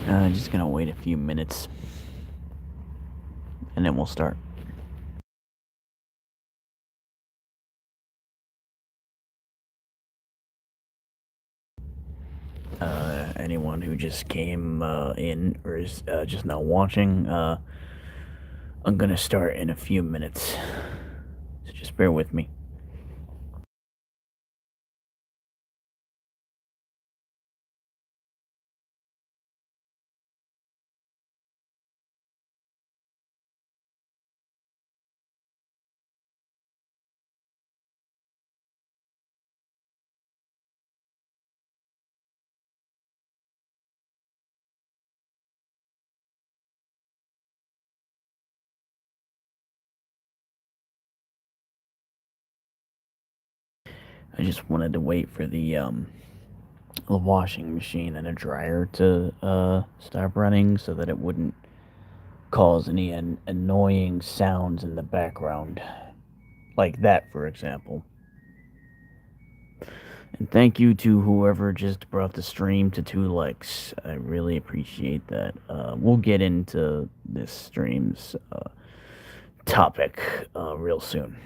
Just gonna wait a few minutes, and then we'll start. Anyone who just came in or is just now watching, I'm gonna start in a few minutes, so just bear with me. I just wanted to wait for the washing machine and a dryer to stop running so that it wouldn't cause any annoying sounds in the background, like that, for example. And thank you to whoever just brought the stream to 2 likes. I really appreciate that. We'll get into this stream's topic real soon.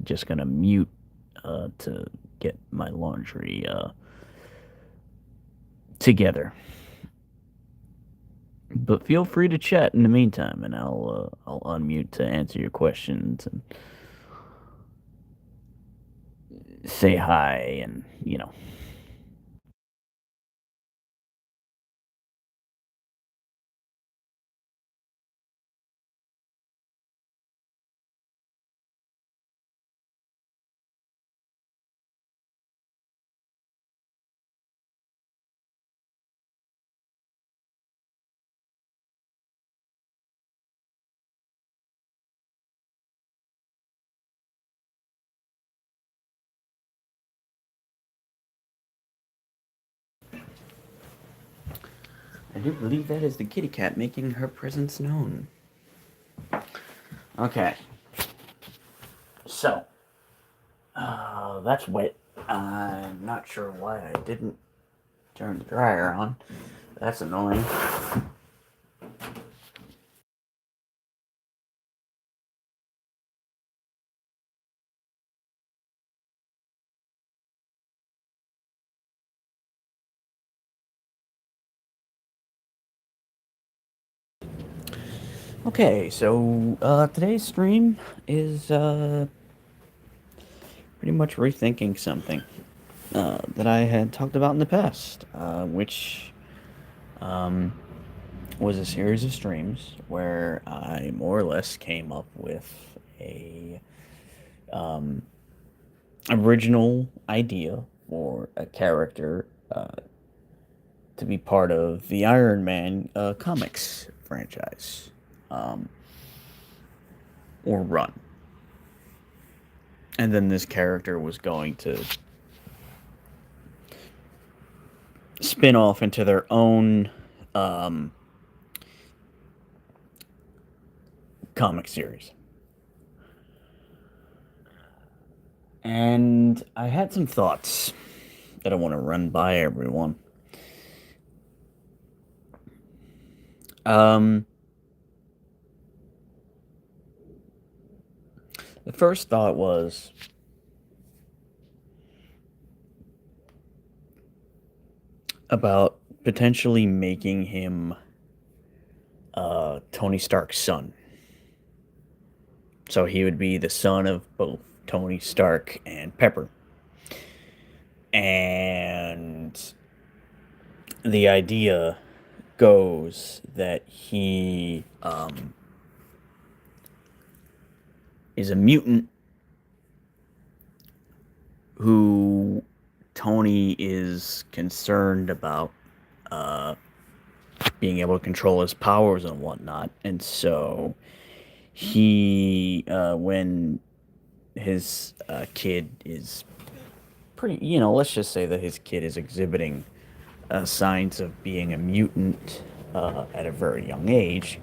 Just gonna mute to get my laundry together. But feel free to chat in the meantime, and I'll unmute to answer your questions and say hi, and I do believe that is the kitty cat making her presence known. Okay, so that's wet. I'm not sure why I didn't turn the dryer on. That's annoying. Okay, so today's stream is pretty much rethinking something that I had talked about in the past, which um, was a series of streams where I more or less came up with a um, original idea for a character to be part of the Iron Man comics franchise, um, or run. And then this character was going to spin off into their own um, comic series. And I had some thoughts that I want to run by everyone. Um, the first thought was about potentially making him Tony Stark's son. So he would be the son of both Tony Stark and Pepper. And the idea goes that he is a mutant who Tony is concerned about being able to control his powers and whatnot. And so when his kid is pretty, let's just say that his kid is exhibiting signs of being a mutant at a very young age.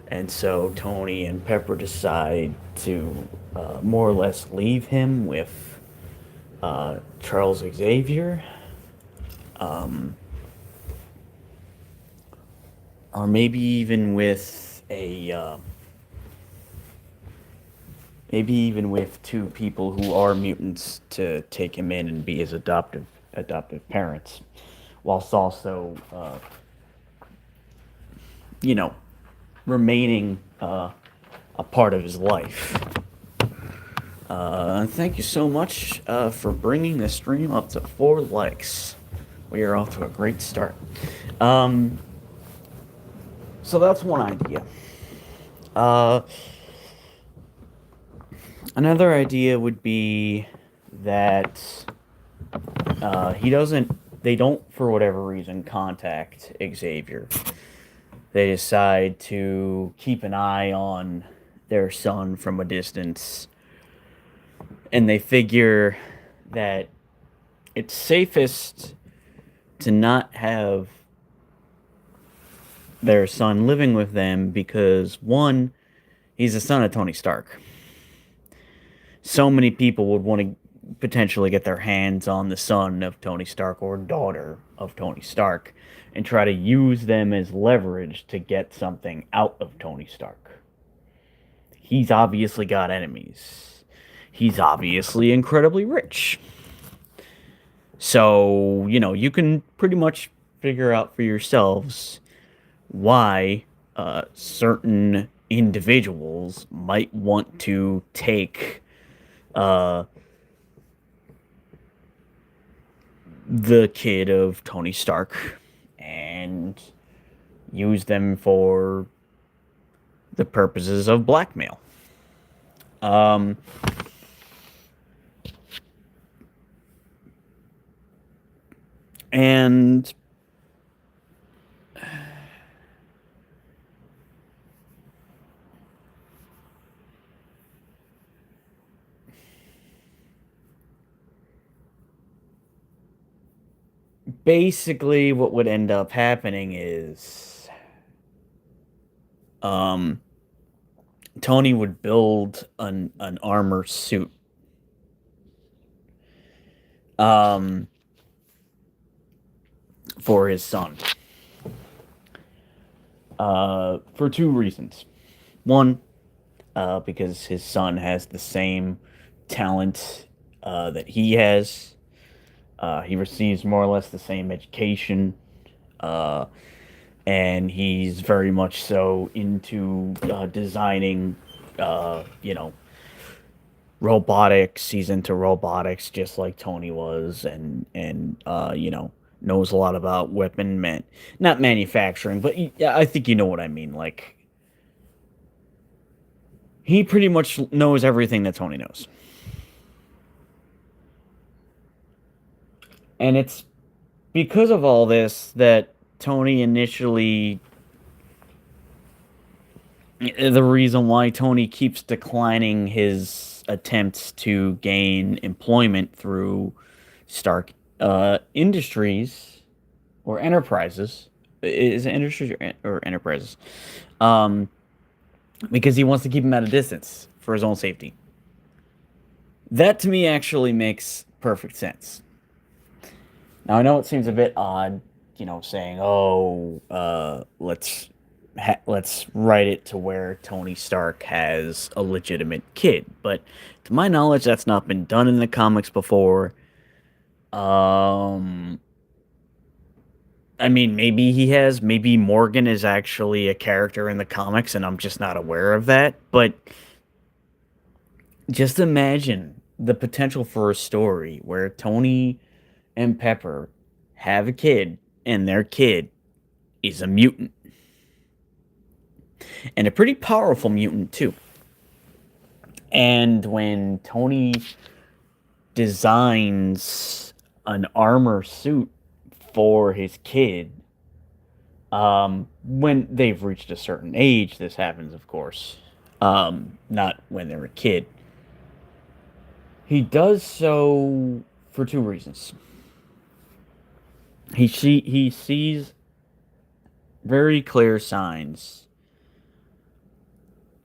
And so Tony and Pepper decide to more or less leave him with Charles Xavier, or maybe even with two people who are mutants to take him in and be his adoptive parents, whilst also you know remaining a part of his life. And thank you so much for bringing the stream up to 4 likes. We are off to a great start. Um, so that's one idea. Uh, Another idea would be that he doesn't. They don't, for whatever reason, contact Xavier. They decide to keep an eye on their son from a distance, and they figure that it's safest to not have their son living with them because, one, he's the son of Tony Stark. So many people would want to potentially get their hands on the son of Tony Stark or daughter of Tony Stark and try to use them as leverage to get something out of Tony Stark. He's obviously got enemies. He's obviously incredibly rich. So, you can pretty much figure out for yourselves why certain individuals might want to take uh, the kid of Tony Stark and use them for the purposes of blackmail. Um, and basically what would end up happening is um, Tony would build an armor suit um, for his son for two reasons. One, because his son has the same talent that he has. He receives more or less the same education, uh, and he's very much so into designing, robotics. He's into robotics just like Tony was, and knows a lot about not manufacturing, but yeah, I think you know what I mean. Like he pretty much knows everything that Tony knows, and it's because of all this that Tony initially the reason why Tony keeps declining his attempts to gain employment through Stark Industries or Enterprises. Is it Industries or Enterprises? Um, because he wants to keep him at a distance for his own safety. That to me actually makes perfect sense. Now I know it seems a bit odd, saying, "Oh, let's write it to where Tony Stark has a legitimate kid," but to my knowledge, that's not been done in the comics before. Um, I mean, maybe he has. Maybe Morgan is actually a character in the comics, and I'm just not aware of that. But just imagine the potential for a story where Tony and Pepper have a kid, and their kid is a mutant, and a pretty powerful mutant too. And when Tony designs an armor suit for his kid, when they've reached a certain age, this happens, of course, not when they're a kid. He does so for two reasons. He sees very clear signs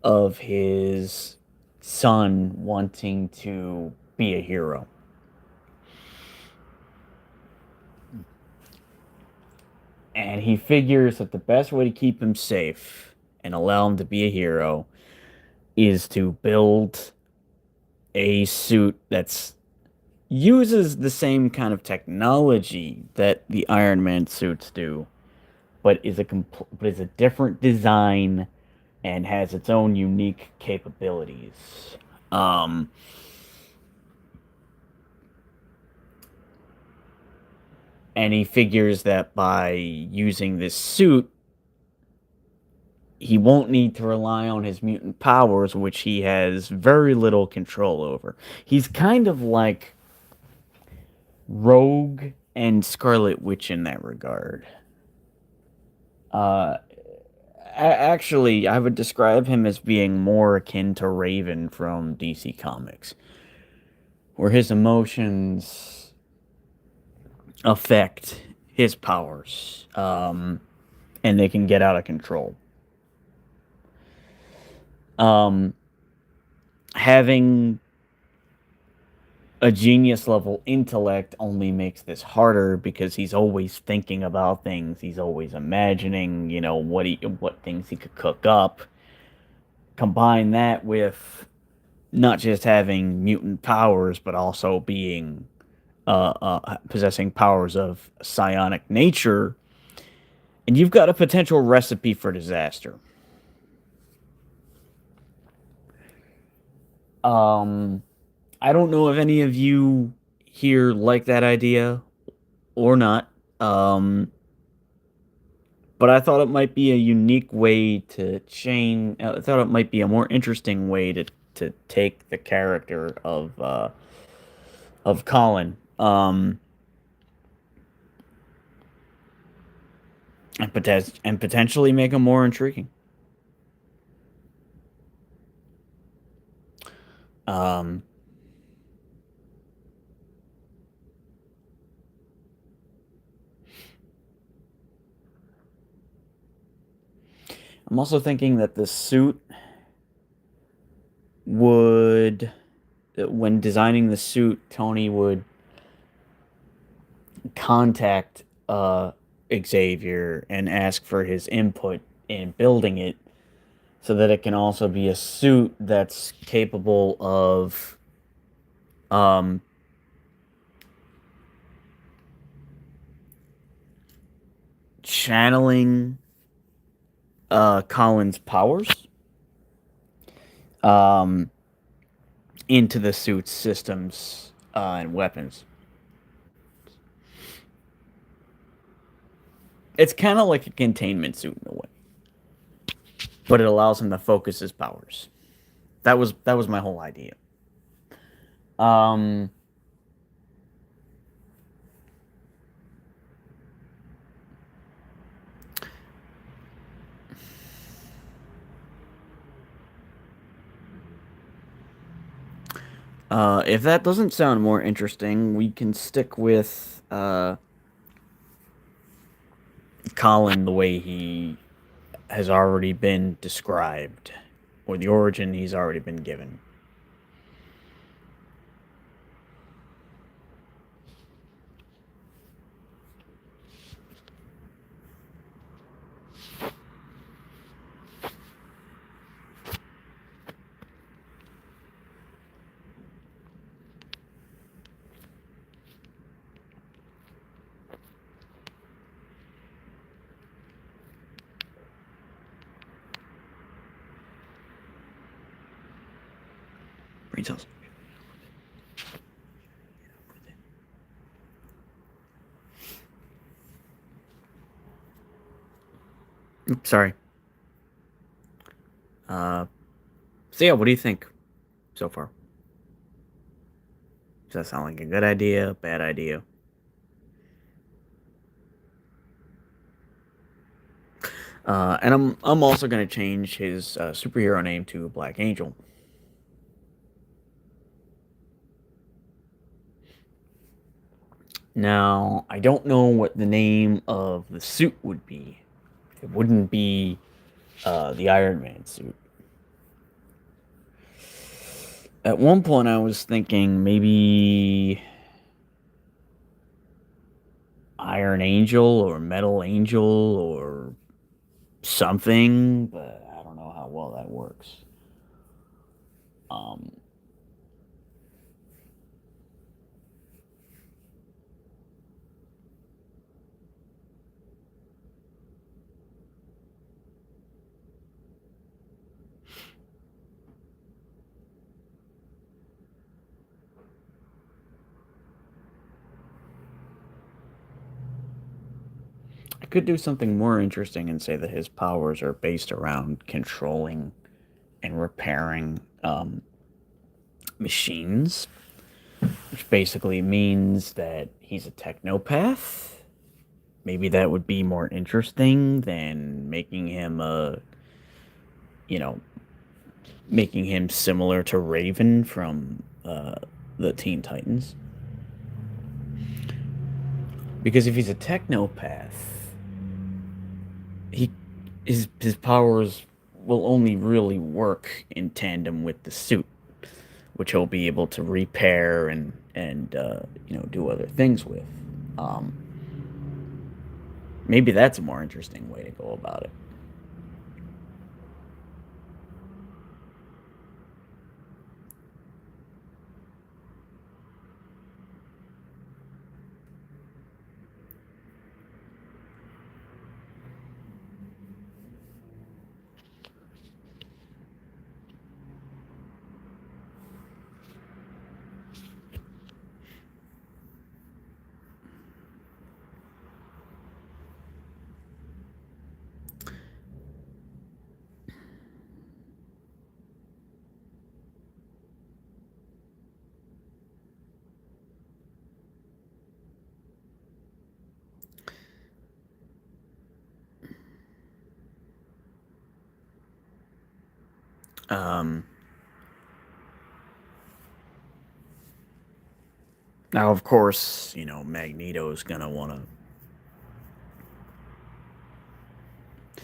of his son wanting to be a hero. And he figures that the best way to keep him safe and allow him to be a hero is to build a suit that's uses the same kind of technology that the Iron Man suits do, but is a different design and has its own unique capabilities. Um, and he figures that by using this suit, he won't need to rely on his mutant powers, which he has very little control over. He's kind of like Rogue and Scarlet Witch in that regard. Uh, Actually, I would describe him as being more akin to Raven from DC Comics, where his emotions affect his powers, and they can get out of control. Um, Having a genius level intellect only makes this harder because he's always thinking about things. He's always imagining, what things he could cook up. Combine that with not just having mutant powers, but also being possessing powers of psionic nature, and you've got a potential recipe for disaster. Um, I don't know if any of you here like that idea or not. Um, but I thought it might be a unique way to change. I thought it might be a more interesting way to take the character of Colin. And potentially make him more intriguing. Um, I'm also thinking that the suit would, when designing the suit, Tony would contact Xavier and ask for his input in building it so that it can also be a suit that's capable of um, channeling Colin's powers um, into the suit's systems and weapons. It's kind of like a containment suit in a way, but it allows him to focus his powers. That was my whole idea. Um, if that doesn't sound more interesting, we can stick with Colin the way he has already been described, or the origin he's already been given. Brain cells. Oops, sorry. Uh, so yeah, what do you think so far? Does that sound like a good idea? Bad idea? And I'm also gonna change his superhero name to Black Angel. Now I don't know what the name of the suit would be. It wouldn't be the Iron Man suit. At one point, I was thinking maybe Iron Angel or Metal Angel or something, but I don't know how well that works. Um, I could do something more interesting and say that his powers are based around controlling and repairing machines, which basically means that he's a technopath. Maybe that would be more interesting than making him you know, making him similar to Raven from the Teen Titans. Because if he's a technopath, he his powers will only really work in tandem with the suit, which he'll be able to repair and do other things with. Um, Maybe that's a more interesting way to go about it. Um, Now, of course, Magneto's gonna want to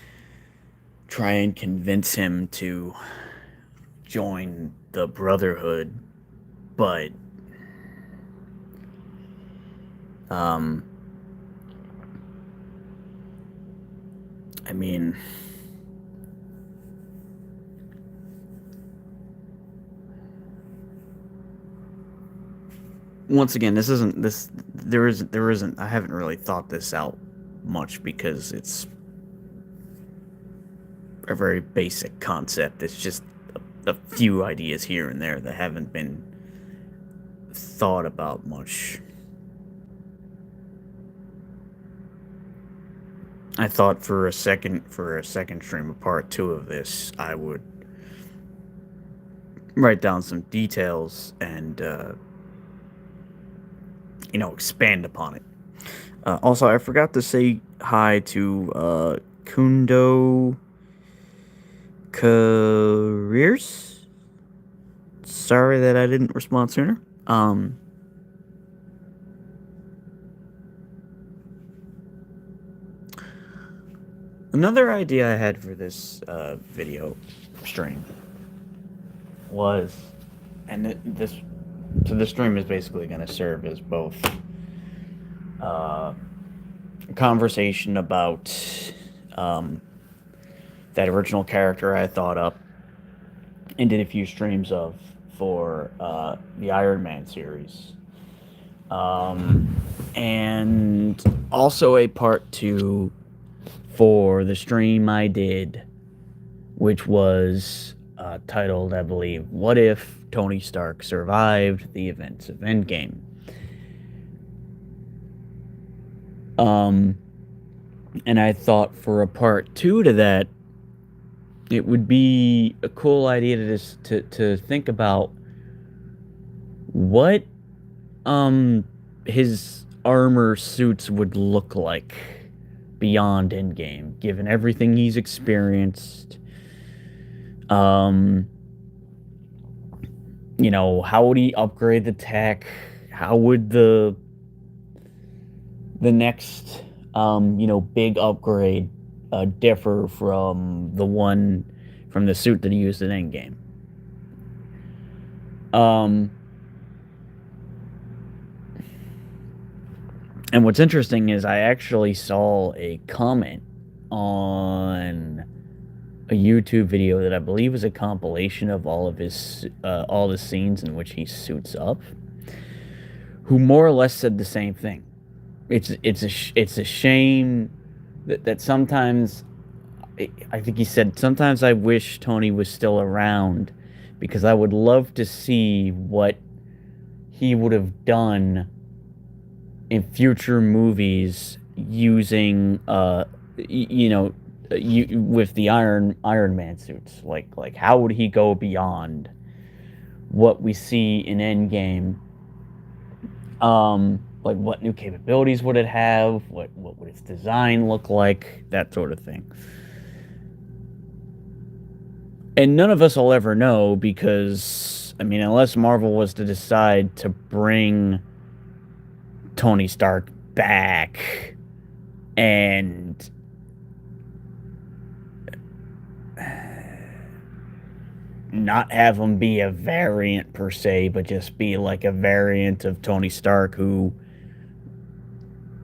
try and convince him to join the Brotherhood, but um, I mean, once again, this isn't this. There isn't. I haven't really thought this out much because it's a very basic concept. It's just a few ideas here and there that haven't been thought about much. I thought for a second stream of part two of this, I would write down some details and expand upon it. Also, I forgot to say hi to Kundo Careers. Sorry that I didn't respond sooner. Another idea I had for this video stream was, and this stream is basically going to serve as both a conversation about that original character I thought up and did a few streams of for the Iron Man series. And also a part two for the stream I did, which was titled, I believe, What If Tony Stark Survived the Events of Endgame? And I thought for a part two to that, it would be a cool idea to think about what his armor suits would look like beyond Endgame, given everything he's experienced. How would he upgrade the tech? How would the next big upgrade differ from the one from the suit that he used in Endgame? And what's interesting is I actually saw a comment on a YouTube video that I believe is a compilation of all the scenes in which he suits up, who more or less said the same thing. It's a shame that sometimes I think he said sometimes I wish Tony was still around because I would love to see what he would have done in future movies using with the Iron Man suits, like how would he go beyond what we see in Endgame? Like what new capabilities would it have? What would its design look like? That sort of thing. And none of us will ever know because I mean, unless Marvel was to decide to bring Tony Stark back and not have him be a variant per se, but just be like a variant of Tony Stark who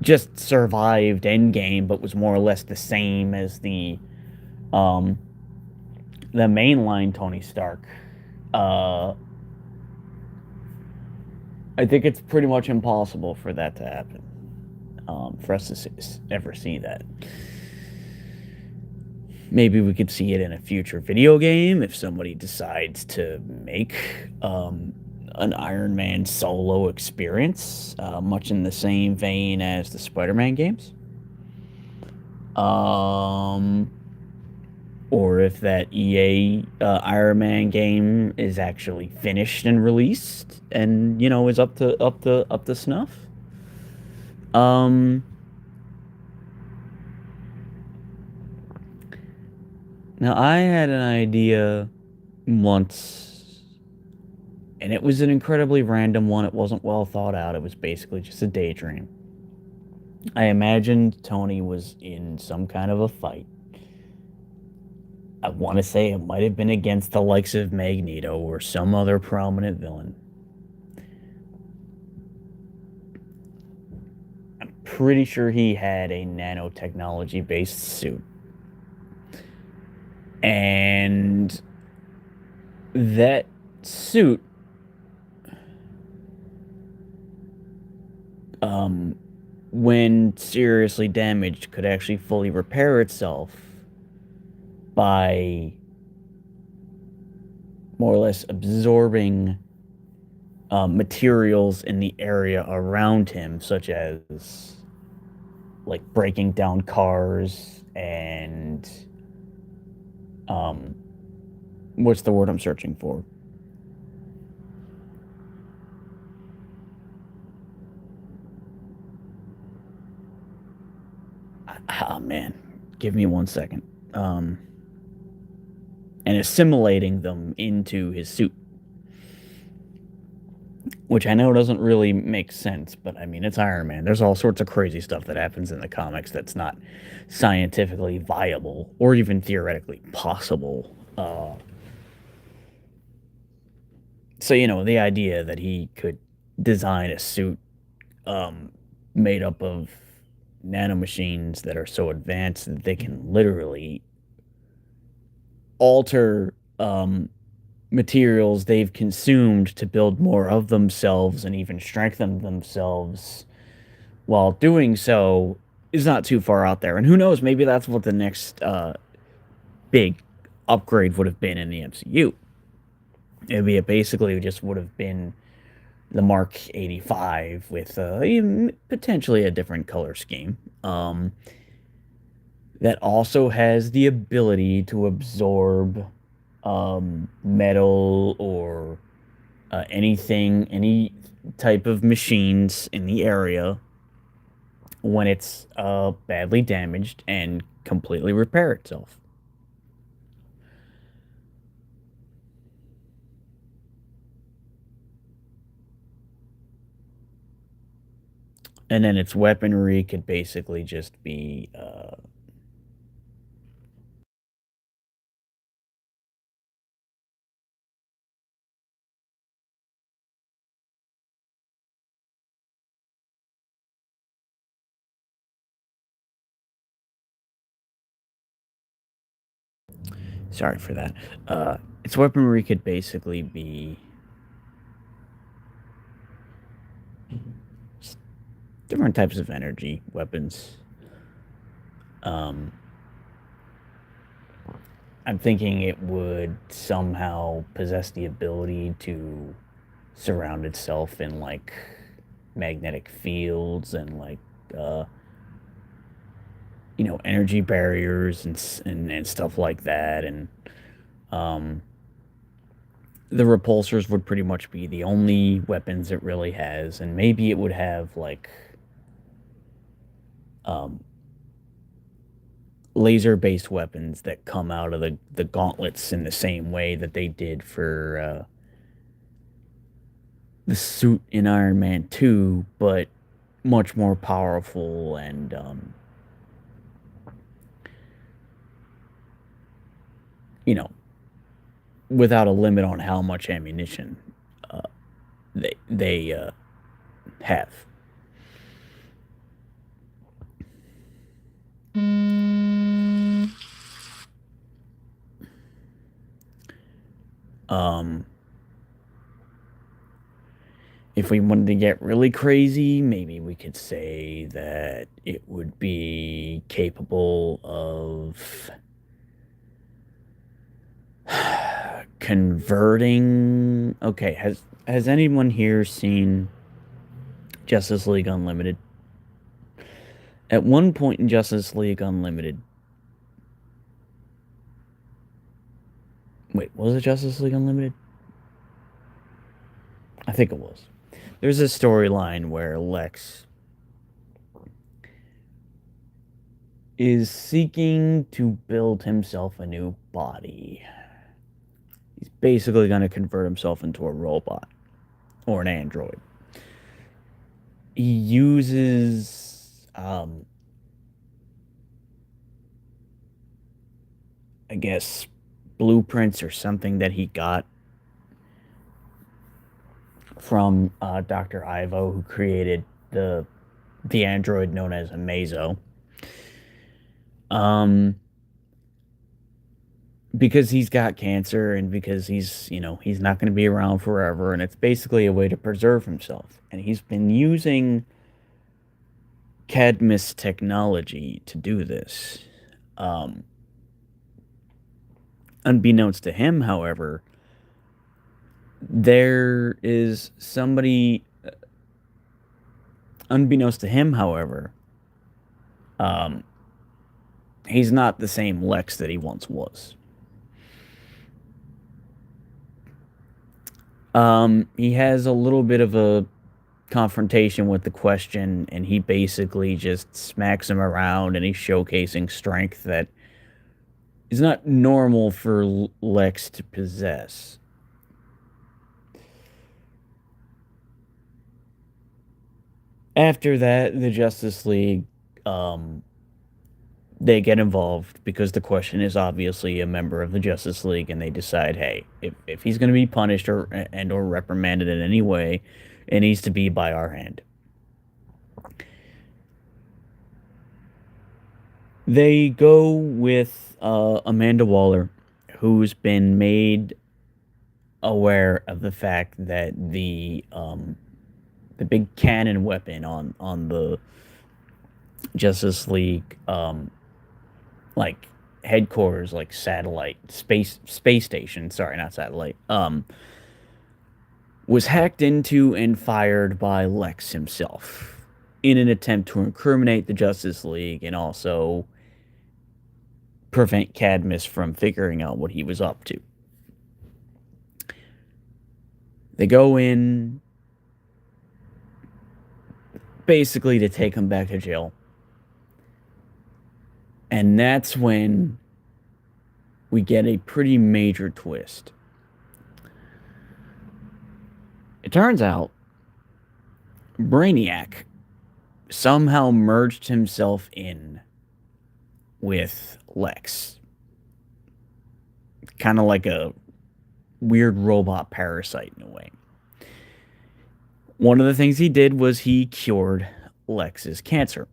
just survived Endgame, but was more or less the same as um, the mainline Tony Stark. Uh, I think it's pretty much impossible for that to happen. For us to ever see that. Maybe we could see it in a future video game if somebody decides to make an Iron Man solo experience, much in the same vein as the Spider-Man games. Um, or if that EA Iron Man game is actually finished and released, and is up to snuff. Um, Now I had an idea once, and it was an incredibly random one. It wasn't well thought out. It was basically just a daydream. I imagined Tony was in some kind of a fight. I want to say it might have been against the likes of Magneto or some other prominent villain. I'm pretty sure he had a nanotechnology based suit. And that suit, um, when seriously damaged, could actually fully repair itself by more or less absorbing materials in the area around him, such as like breaking down cars and um, what's the word I'm searching for? Ah, man, give me 1 second. Um, and assimilating them into his suit, which I know doesn't really make sense, but I mean, it's Iron Man. There's all sorts of crazy stuff that happens in the comics that's not scientifically viable or even theoretically possible. So, the idea that he could design a suit um, made up of nanomachines that are so advanced that they can literally alter materials they've consumed to build more of themselves and even strengthen themselves while doing so is not too far out there. And who knows, maybe that's what the next big upgrade would have been in the MCU. It basically just would have been the Mark 85 with potentially a different color scheme. That also has the ability to absorb metal or any type of machines in the area when it's badly damaged and completely repair itself. And then its weaponry could basically just be Sorry for that. Its weaponry could basically be different types of energy weapons. Um, I'm thinking it would somehow possess the ability to surround itself in like magnetic fields and like uh, energy barriers and stuff like that. And um, the repulsors would pretty much be the only weapons it really has, and maybe it would have like um, laser based weapons that come out of the gauntlets in the same way that they did for the suit in Iron Man 2, but much more powerful and, you know, without a limit on how much ammunition uh, they have. Um, if we wanted to get really crazy, maybe we could say that it would be capable of converting. Okay, has anyone here seen Justice League Unlimited? At one point in Justice League Unlimited, wait, was it Justice League Unlimited? I think it was. There's a storyline where Lex is seeking to build himself a new body. He's basically going to convert himself into a robot or an android. He uses, I guess, blueprints or something that he got from Dr. Ivo, who created the android known as Amazo. Um, because he's got cancer and because he's not going to be around forever, and it's basically a way to preserve himself. And he's been using Cadmus technology to do this. Um, unbeknownst to him, however, there is somebody. Unbeknownst to him, however, um, he's not the same Lex that he once was. He has a little bit of a confrontation with the Question, and he basically just smacks him around, and he's showcasing strength that is not normal for Lex to possess. After that, the Justice League, um, they get involved because the Question is obviously a member of the Justice League, and they decide, hey, if he's going to be punished or reprimanded in any way, it needs to be by our hand. They go with Amanda Waller, who's been made aware of the fact that the big cannon weapon on the Justice League like headquarters, like satellite space station. Sorry, not satellite. Was hacked into and fired by Lex himself in an attempt to incriminate the Justice League and also prevent Cadmus from figuring out what he was up to. They go in basically to take him back to jail. And that's when we get a pretty major twist. It turns out Brainiac somehow merged himself in with Lex. Kind of like a weird robot parasite in a way. One of the things he did was he cured Lex's cancer.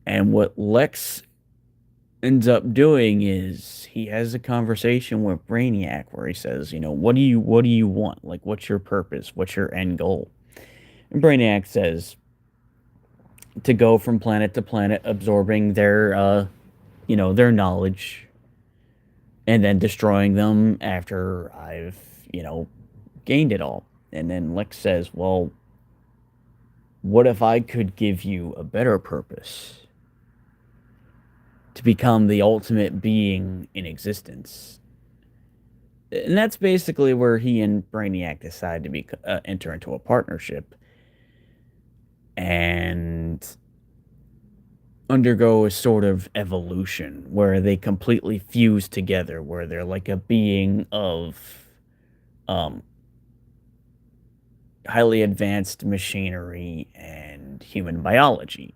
And what Lex ends up doing is he has a conversation with Brainiac where he says, what do you want? Like, what's your purpose? What's your end goal? And Brainiac says to go from planet to planet, absorbing their knowledge, and then destroying them after I've, gained it all. And then Lex says, well, what if I could give you a better purpose? To become the ultimate being in existence. And that's basically where he and Brainiac decide to enter into a partnership and undergo a sort of evolution where they completely fuse together, where they're like a being of um, highly advanced machinery and human biology.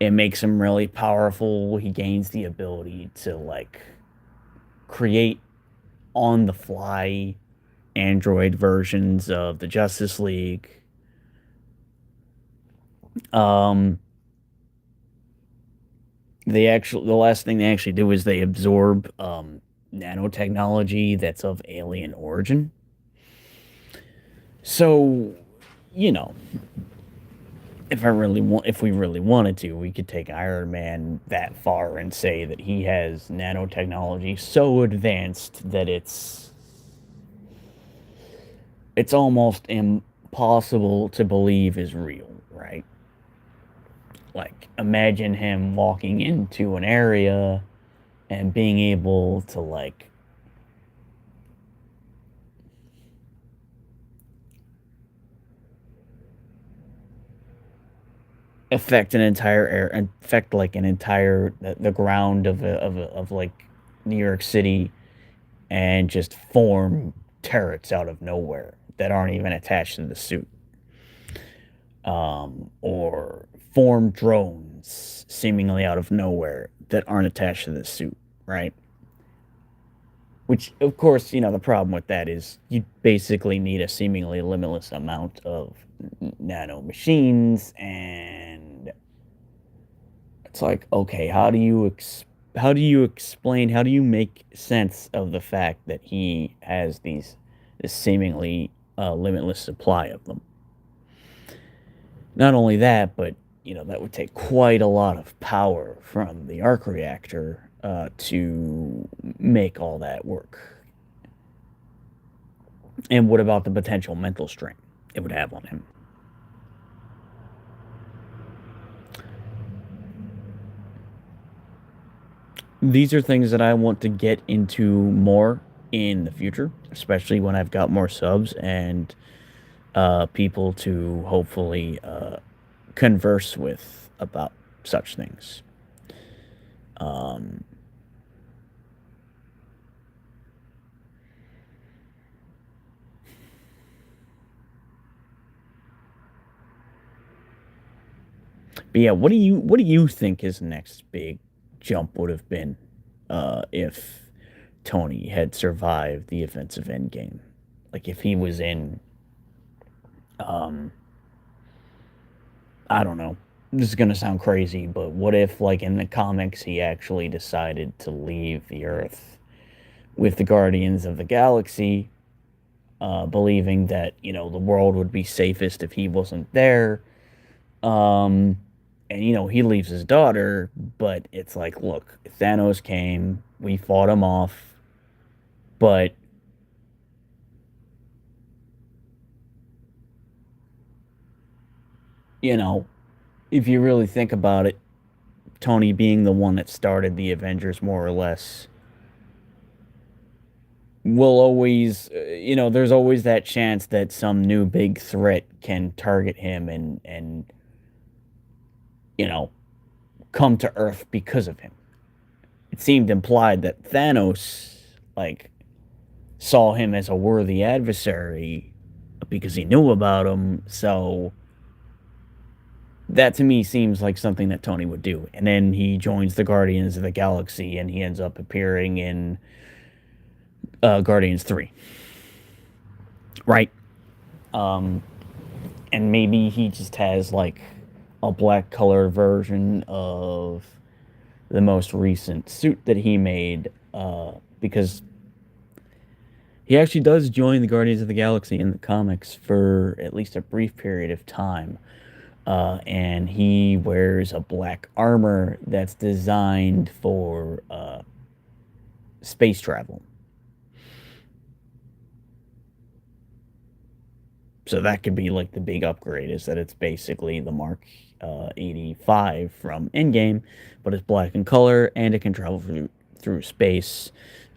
It makes him really powerful. He gains the ability to like create on the fly android versions of the Justice League. Um, the last thing they actually do is they absorb nanotechnology that's of alien origin. So, you know, if we really wanted to, we could take Iron Man that far and say that he has nanotechnology so advanced that it's almost impossible to believe is real, right? Like, imagine him walking into an area and being able to, like, affect like an entire the ground of like New York City and just form turrets out of nowhere that aren't even attached to the suit, or form drones seemingly out of nowhere that aren't attached to the suit, right? Which, of course, the problem with that is you basically need a seemingly limitless amount of nano machines, and it's like, okay, how do you make sense of the fact that he has this seemingly limitless supply of them? Not only that, but that would take quite a lot of power from the arc reactor to make all that work. And what about the potential mental strain it would have on him? These are things that I want to get into more in the future, especially when I've got more subs and people to hopefully converse with about such things. Um, but yeah, what do you think his next big jump would have been if Tony had survived the events of Endgame? Like if he was in, um, I don't know. This is gonna sound crazy, but what if, like in the comics, he actually decided to leave the Earth with the Guardians of the Galaxy, believing that the world would be safest if he wasn't there. Um, and he leaves his daughter, but it's like, look, Thanos came, we fought him off, but you know, if you really think about it, Tony being the one that started the Avengers more or less will always, there's always that chance that some new big threat can target him and you know, come to Earth because of him. It seemed implied that Thanos, like, saw him as a worthy adversary because he knew about him. So that to me seems like something that Tony would do. And then he joins the Guardians of the Galaxy and he ends up appearing in Guardians 3, right? Um, and maybe he just has like a black color version of the most recent suit that he made, because he actually does join the Guardians of the Galaxy in the comics for at least a brief period of time. And he wears a black armor that's designed for space travel. So that could be like the big upgrade, is that it's basically the Mark 85 from Endgame, but it's black in color and it can travel through space,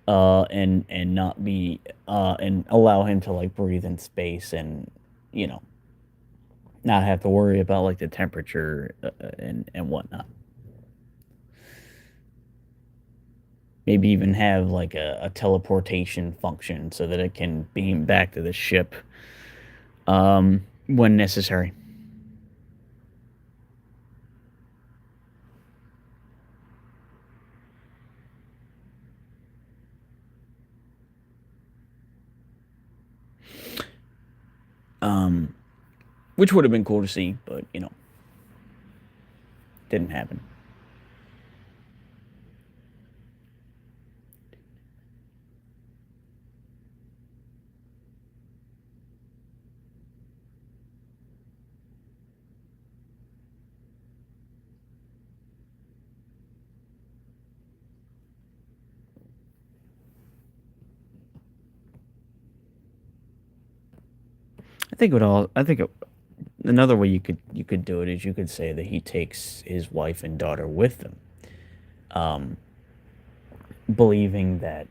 and not be and allow him to like breathe in space, and you know not have to worry about like the temperature, and whatnot. Maybe even have like a teleportation function so that it can beam back to the ship when necessary. Um, which would have been cool to see, but didn't happen. I think another way you could do it is you could say that he takes his wife and daughter with him, um, believing that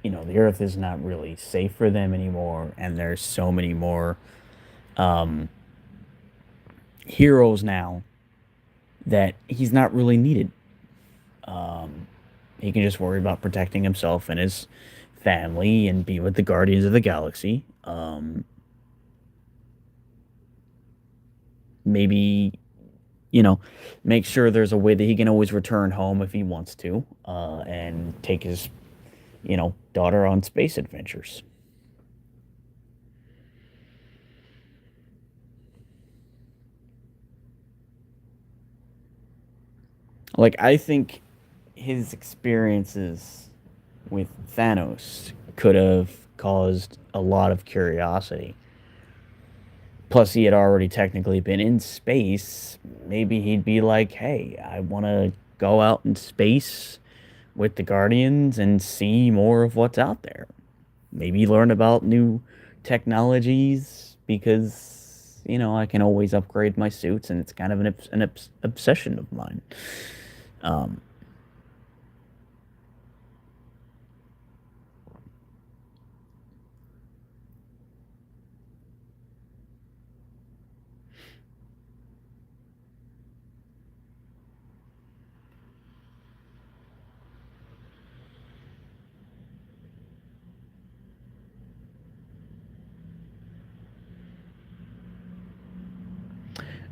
the Earth is not really safe for them anymore, and there's so many more um, heroes now that he's not really needed. Um, he can just worry about protecting himself and his family and be with the Guardians of the Galaxy. Maybe you know, make sure there's a way that he can always return home if he wants to, and take his daughter on space adventures. Like, I think his experiences with Thanos could have caused a lot of curiosity. Plus, he had already technically been in space. Maybe he'd be like, hey, I want to go out in space with the Guardians and see more of what's out there. Maybe learn about new technologies because, I can always upgrade my suits, and it's kind of an obsession of mine. Um,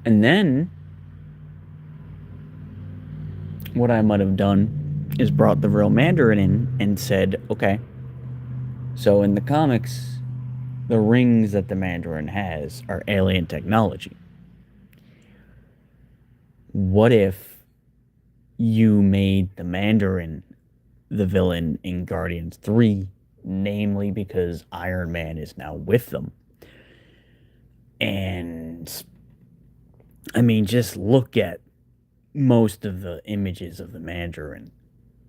and then what I might have done is brought the real Mandarin in and said, okay, so in the comics, the rings that the Mandarin has are alien technology. What if you made the Mandarin the villain in Guardians 3, namely because Iron Man is now with them? And I mean, just look at most of the images of the Mandarin.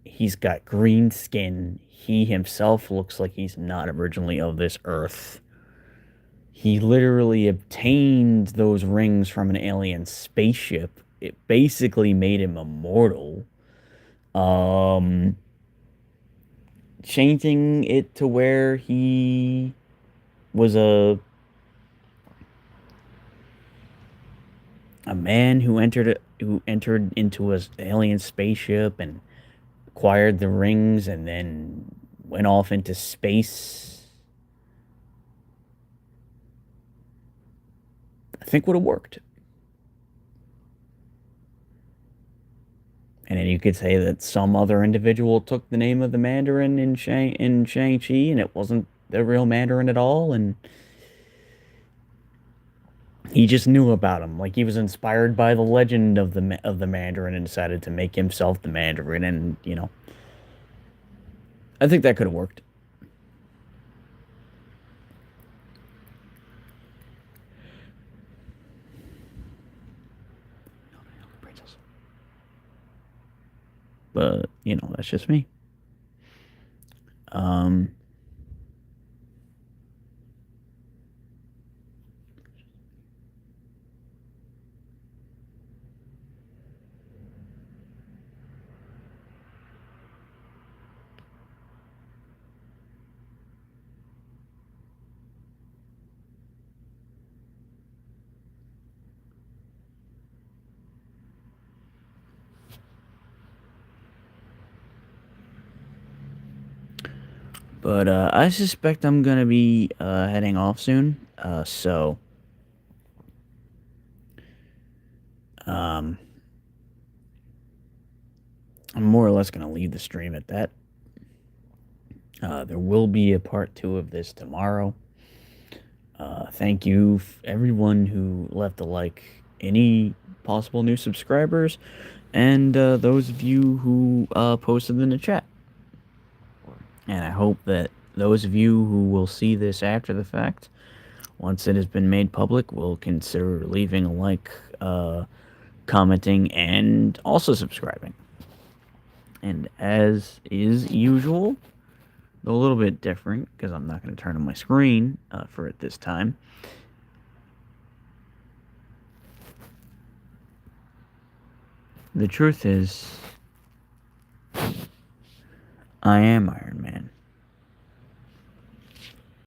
He's got green skin. He himself looks like he's not originally of this earth. He literally obtained those rings from an alien spaceship. It basically made him immortal. Um, Changing it to where he was a man who entered into an alien spaceship and acquired the rings and then went off into space. I think would have worked. And then you could say that some other individual took the name of the Mandarin in Shang-Chi, and it wasn't the real Mandarin at all. And He just knew about him. Like he was inspired by the legend of the Mandarin and decided to make himself the Mandarin. And I think that could have worked. But that's just me. Um, but I suspect I'm gonna be heading off soon. So um, I'm more or less gonna leave the stream at that. There will be a part two of this tomorrow. Thank you, everyone who left a like, any possible new subscribers, and those of you who posted in the chat. And I hope that those of you who will see this after the fact, once it has been made public, will consider leaving a like, commenting, and also subscribing. And as is usual, though a little bit different, because I'm not going to turn on my screen for it this time, the truth is, I am Iron Man.